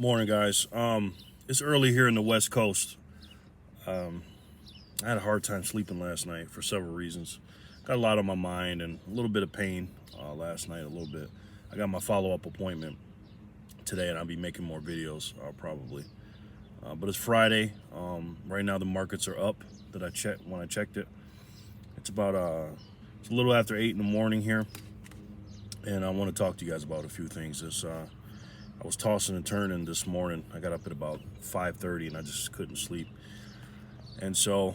Morning, guys. It's early here in the West Coast. I had a hard time sleeping last night for several reasons. Got a lot on my mind and a little bit of pain last night, a little bit. I got my follow-up appointment today, and I'll be making more videos probably. But it's Friday. Right now, the markets are up. That I checked when I checked it. It's about it's a little after 8 in the morning here, and I want to talk to you guys about a few things. I was tossing and turning this morning. I got up at about 5:30 and I just couldn't sleep. And so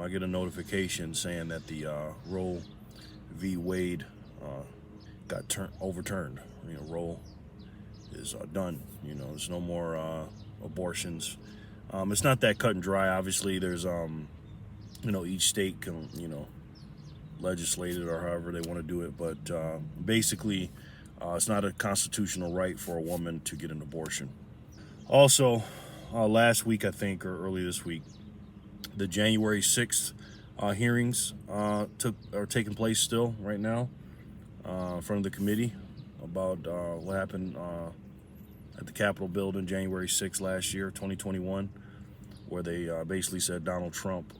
I get a notification saying that the Roe v. Wade got overturned. Roe is done. There's no more abortions. It's not that cut and dry. Obviously, there's each state can legislate it or however they want to do it. But basically, it's not a constitutional right for a woman to get an abortion. Also, last week, I think, or early this week, the January 6th hearings are taking place still right now in front of the committee about what happened at the Capitol building January 6th last year, 2021, where they basically said Donald Trump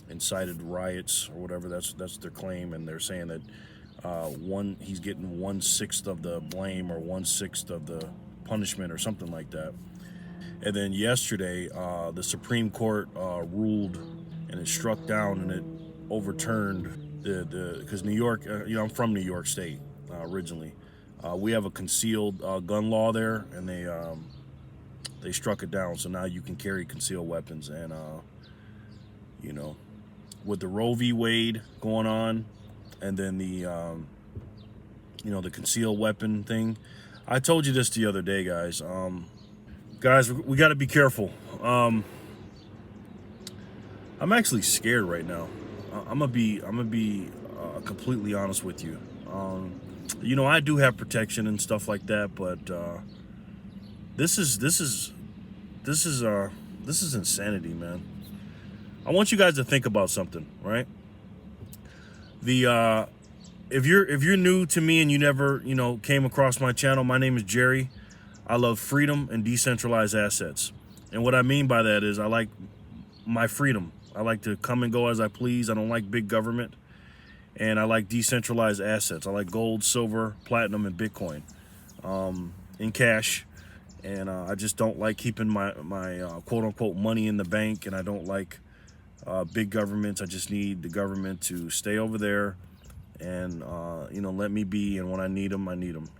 incited riots or whatever. That's their claim, and they're saying that he's getting 1/6 of the blame or 1/6 of the punishment or something like that. And then yesterday, the Supreme Court ruled, and it struck down and it overturned because New York, I'm from New York State originally. We have a concealed gun law there, and they struck it down. So now you can carry concealed weapons, and with the Roe v. Wade going on, and then the the concealed weapon thing. I told you this the other day, guys. Guys, we got to be careful. I'm actually scared right now. I'm gonna be completely honest with you. I do have protection and stuff like that, but this is insanity, man. I want you guys to think about something, right? If you're new to me and you never came across my channel, my name is Jerry. I love freedom and decentralized assets, and what I mean by that is I like my freedom. I like to come and go as I please. I don't like big government, and I like decentralized assets. I like gold, silver, platinum, and Bitcoin in cash, and I just don't like keeping my quote unquote money in the bank, and I don't like big governments. I just need the government to stay over there and let me be, and when I need them,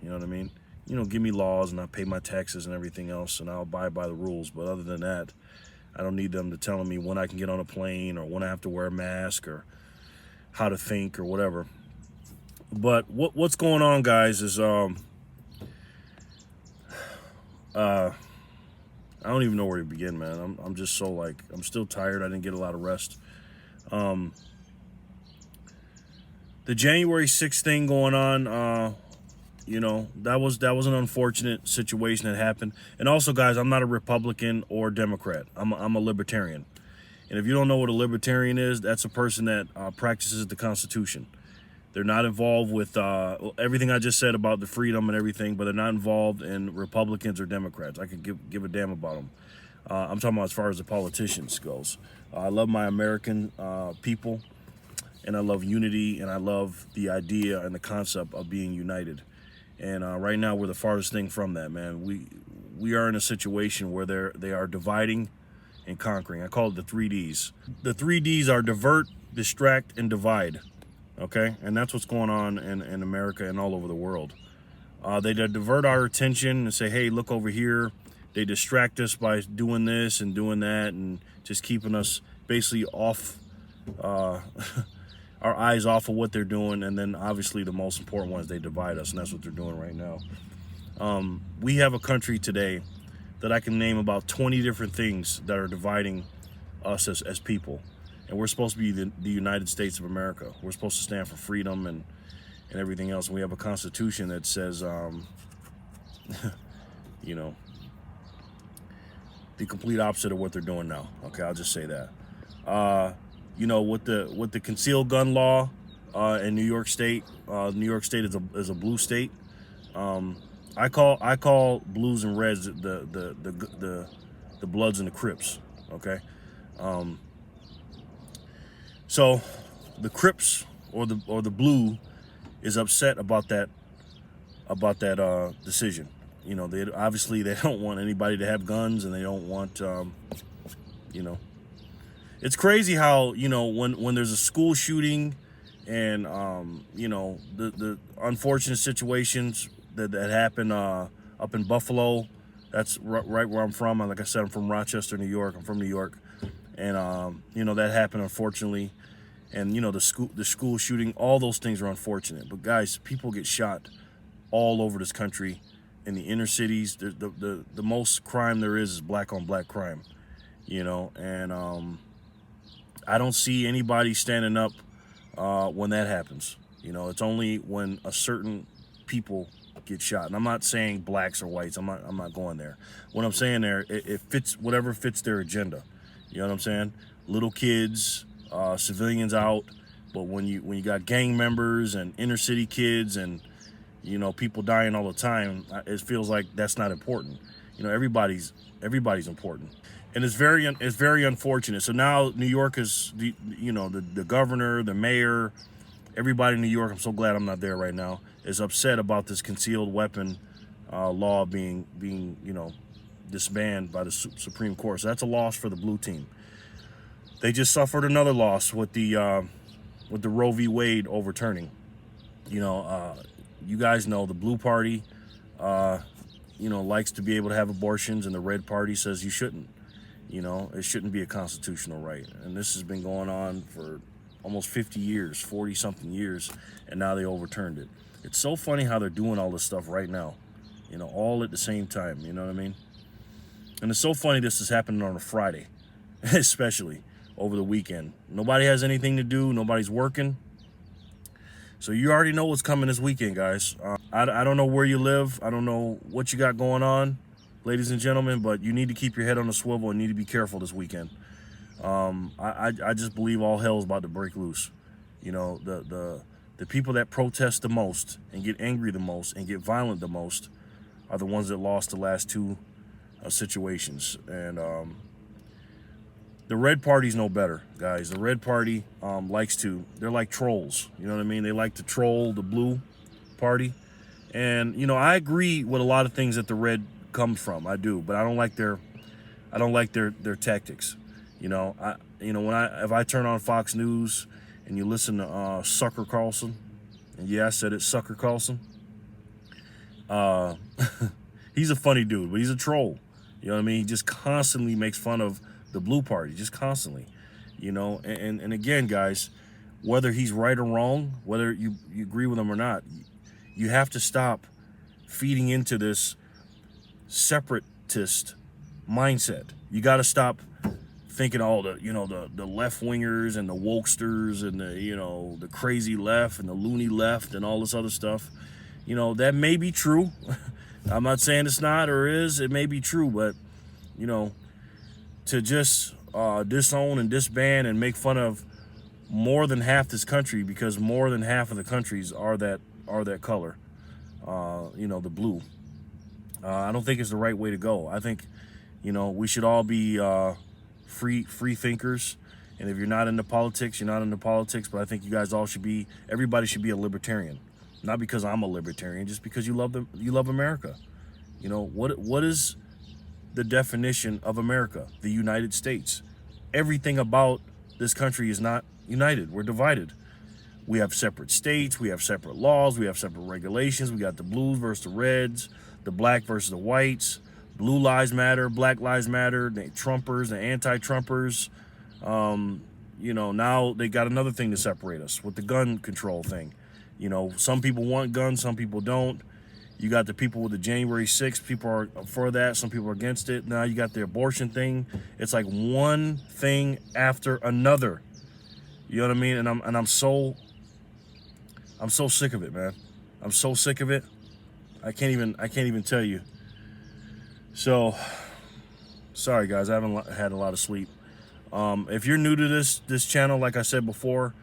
you know what I mean? Give me laws, and I pay my taxes and everything else, and I'll abide by the rules. But other than that, I don't need them to telling me when I can get on a plane or when I have to wear a mask or how to think or whatever. But what's going on, guys, is I don't even know where to begin, man. I'm just so I'm still tired. I didn't get a lot of rest. The January 6th thing going on, that was an unfortunate situation that happened. And also, guys, I'm not a Republican or Democrat. I'm a libertarian. And if you don't know what a libertarian is, that's a person that practices the Constitution. They're not involved with everything I just said about the freedom and everything, but they're not involved in Republicans or Democrats. I could give a damn about them. I'm talking about as far as the politicians goes. I love my American people, and I love unity, and I love the idea and the concept of being united. And right now, we're the farthest thing from that, man. We are in a situation where they are dividing and conquering. I call it the 3Ds. The 3Ds are divert, distract, and divide. Okay, and that's what's going on in America and all over the world. They divert our attention and say, hey, look over here. They distract us by doing this and doing that and just keeping us basically off, our eyes off of what they're doing. And then obviously the most important one is they divide us, and that's what they're doing right now. We have a country today that I can name about 20 different things that are dividing us as people. And we're supposed to be the United States of America. We're supposed to stand for freedom and everything else. And we have a constitution that says, the complete opposite of what they're doing now. Okay, I'll just say that. With the concealed gun law in New York State, New York State is a blue state. I call blues and reds the Bloods and the Crips. Okay, so the Crips or the blue is upset about that decision. You know, they obviously they don't want anybody to have guns, and they don't want you know. It's crazy how, you know, when there's a school shooting and you know, the unfortunate situations that happen up in Buffalo. That's right where I'm from. Like I said, I'm from Rochester, New York. I'm from New York, and you know, that happened, unfortunately. And you know, the school shooting, all those things are unfortunate. But guys, people get shot all over this country, in the inner cities. The most crime there is black on black crime. You know, and I don't see anybody standing up when that happens. You know, it's only when a certain people get shot. And I'm not saying blacks or whites. I'm not going there. What I'm saying there, it fits whatever fits their agenda. You know what I'm saying? Little kids, civilians out. But when you got gang members and inner city kids and, you know, people dying all the time, it feels like that's not important. You know, everybody's important. And it's very unfortunate. So now New York is, you know, the governor, the mayor, everybody in New York, I'm so glad I'm not there right now, is upset about this concealed weapon law being you know, disbanded by the Supreme Court. So that's a loss for the blue team. They just suffered another loss with the Roe v. Wade overturning. You know, you guys know the blue party, you know, likes to be able to have abortions, and the red party says you shouldn't. You know, it shouldn't be a constitutional right. And this has been going on for almost 50 years, 40 something years, and now they overturned it. It's so funny how they're doing all this stuff right now, you know, all at the same time, you know what I mean? And it's so funny this is happening on a Friday, especially over the weekend. Nobody has anything to do, nobody's working. So you already know what's coming this weekend, guys. I don't know where you live. I don't know what you got going on, ladies and gentlemen, but you need to keep your head on the swivel and need to be careful this weekend. I just believe all hell is about to break loose. You know, the people that protest the most and get angry the most and get violent the most are the ones that lost the last two situations. And the red party's no better, guys. The red party they're like trolls. You know what I mean? They like to troll the blue party. And, you know, I agree with a lot of things that the red comes from. I do, but I don't like their tactics. You know, if I turn on Fox News and you listen to Sucker Carlson, and yeah, I said it, Sucker Carlson. He's a funny dude, but he's a troll. You know what I mean? He just constantly makes fun of the blue party, just constantly. You know, and again, guys, whether he's right or wrong, whether you agree with him or not, you have to stop feeding into this separatist mindset. You got to stop thinking all the left wingers and the wokesters and the crazy left and the loony left and all this other stuff. You know, that may be true. I'm not saying it's not or is. It may be true, but you know, to just disown and disband and make fun of more than half this country, because more than half of the countries are that color, the blue. I don't think it's the right way to go. I think, we should all be free thinkers. And if you're not into politics, you're not into politics. But I think you guys all everybody should be a libertarian. Not because I'm a libertarian, just because you love America. You know, what is the definition of America? The United States. Everything about this country is not united. We're divided. We have separate states, we have separate laws, we have separate regulations. We got the blues versus the reds, the black versus the whites. Blue lives matter, black lives matter, the Trumpers, the anti-Trumpers. Now they got another thing to separate us with the gun control thing. Some people want guns, some people don't. You got the people with the January 6th, people are for that, some people are against it. Now you got the abortion thing. It's like one thing after another. You know what I mean? And I'm so sick of it, man. I'm so sick of it. I can't even tell you. So, sorry guys, I haven't had a lot of sleep. If you're new to this channel, like I said before,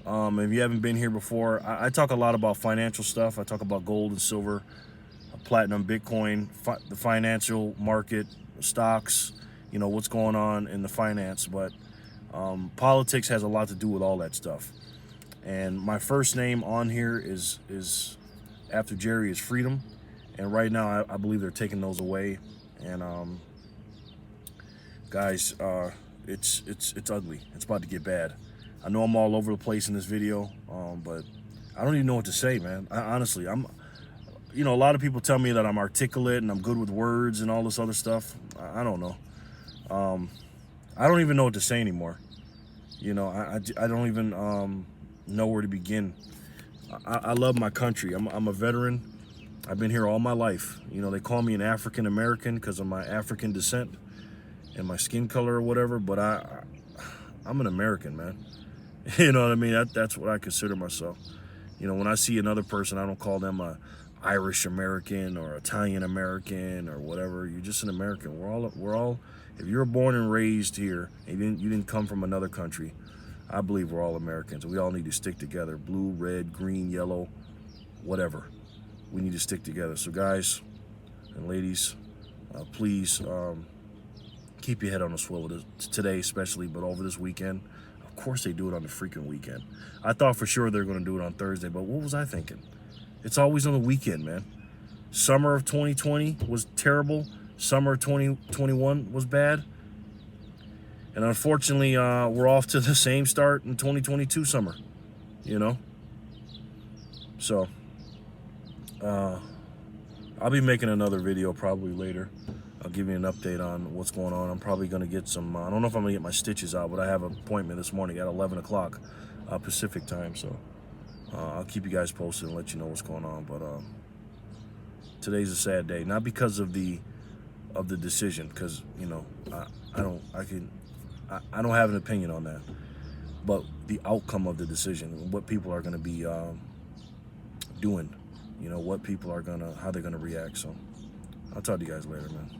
if you haven't been here before, I talk a lot about financial stuff. I talk about gold and silver, platinum, Bitcoin, the financial market, stocks, you know, what's going on in the finance. But politics has a lot to do with all that stuff. And my first name on here is after Jerry is Freedom. And right now, I believe they're taking those away. And guys, it's ugly. It's about to get bad. I know I'm all over the place in this video, but I don't even know what to say, man. Honestly, you know, a lot of people tell me that I'm articulate and I'm good with words and all this other stuff. I don't know. I don't even know what to say anymore. You know, I don't even know where to begin. I love my country. I'm a veteran. I've been here all my life. You know, they call me an African American because of my African descent and my skin color or whatever, but I'm an American, man. You know what I mean? That's what I consider myself. You know, when I see another person, I don't call them a Irish American or Italian American or whatever. You're just an American. We're all. If you're born and raised here and you didn't come from another country, I believe we're all Americans. We all need to stick together. Blue, red, green, yellow, whatever. We need to stick together. So guys and ladies, please keep your head on a swivel today, especially, but over this weekend. Of course they do it on the freaking weekend. I thought for sure they were going to do it on Thursday, but what was I thinking? It's always on the weekend, man. Summer of 2020 was terrible. Summer of 2021 was bad. And unfortunately, we're off to the same start in 2022 summer, you know? So, I'll be making another video probably later. I'll give you an update on what's going on. I'm probably going to get some, I don't know if I'm going to get my stitches out, but I have an appointment this morning at 11 o'clock Pacific time. So, I'll keep you guys posted and let you know what's going on. But today's a sad day. Not because of the decision, because, you know, I don't have an opinion on that, but the outcome of the decision, what people are going to be doing, you know, what people are how they're going to react. So I'll talk to you guys later, man.